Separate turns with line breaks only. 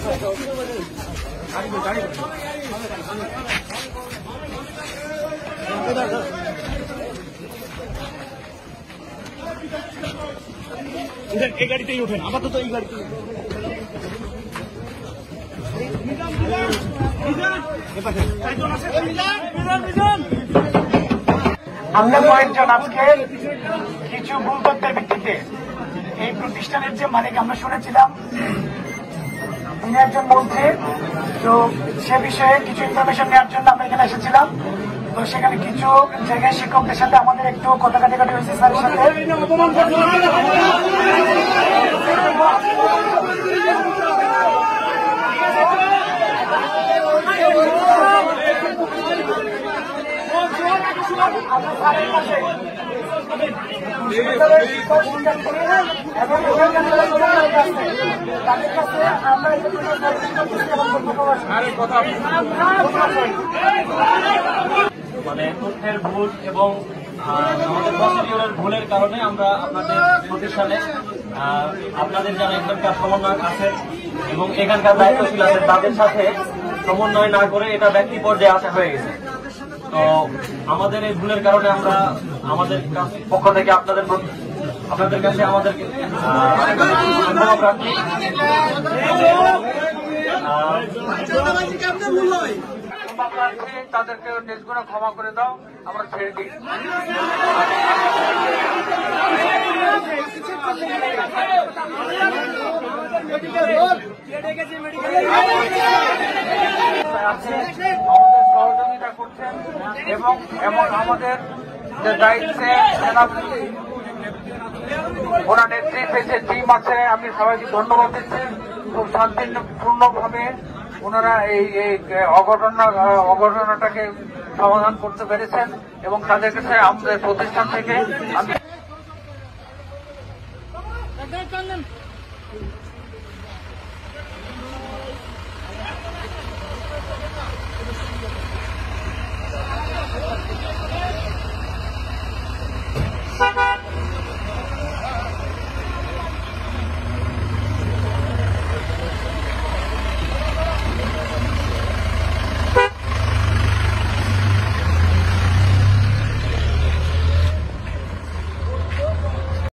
এই গাড়িতেই ওঠেন, আপাতত এই গাড়িতে।
আমরা কয়েকজন আজকে কিছু ভুল তথ্যের ভিত্তিতে এই প্রতিষ্ঠানের যে মালিক আমরা শুনেছিলাম উনি একজন মন্ত্রী, তো সে বিষয়ে কিছু ইনফরমেশন নেওয়ার জন্য আমরা এখানে এসেছিলাম। তো সেখানে কিছু জায়গায় শিক্ষকদের সাথে আমাদের একটু কথা কাটাকাটি হয়েছে স্যারের সাথে।
মানে তথ্যের ভুল এবং আমাদের প্রসিডিউরের ভুলের কারণে আমরা আপনাদের প্রতিষ্ঠানে আপনাদের যারা এখানকার সমন্বয়ক আছেন এবং এখানকার দায়িত্বশীল আছেন তাদের সাথে সমন্বয় না করে এটা ব্যক্তি পর্যায়ে আসা হয়ে গেছে। তো আমাদের এই ভুলের কারণে আমরা আমাদের পক্ষ থেকে আপনাদের কাছে আমাদের ধন্যবাদ রাখি। তাদেরকে দেশগুলো ক্ষমা করে দাও, আমরা ছেড়ে দিই। আমাদের সহযোগিতা করছেন এবং আমাদের যে দায়িত্বে ওনার নেতৃত্বে যে টিম আছে আমি সবাইকে ধন্যবাদ দিচ্ছি। খুব শান্তিপূর্ণভাবে ওনারা এই অঘটনাটাকে সমাধান করতে পেরেছেন এবং তাদের কাছে আমাদের প্রতিষ্ঠান থেকে আমি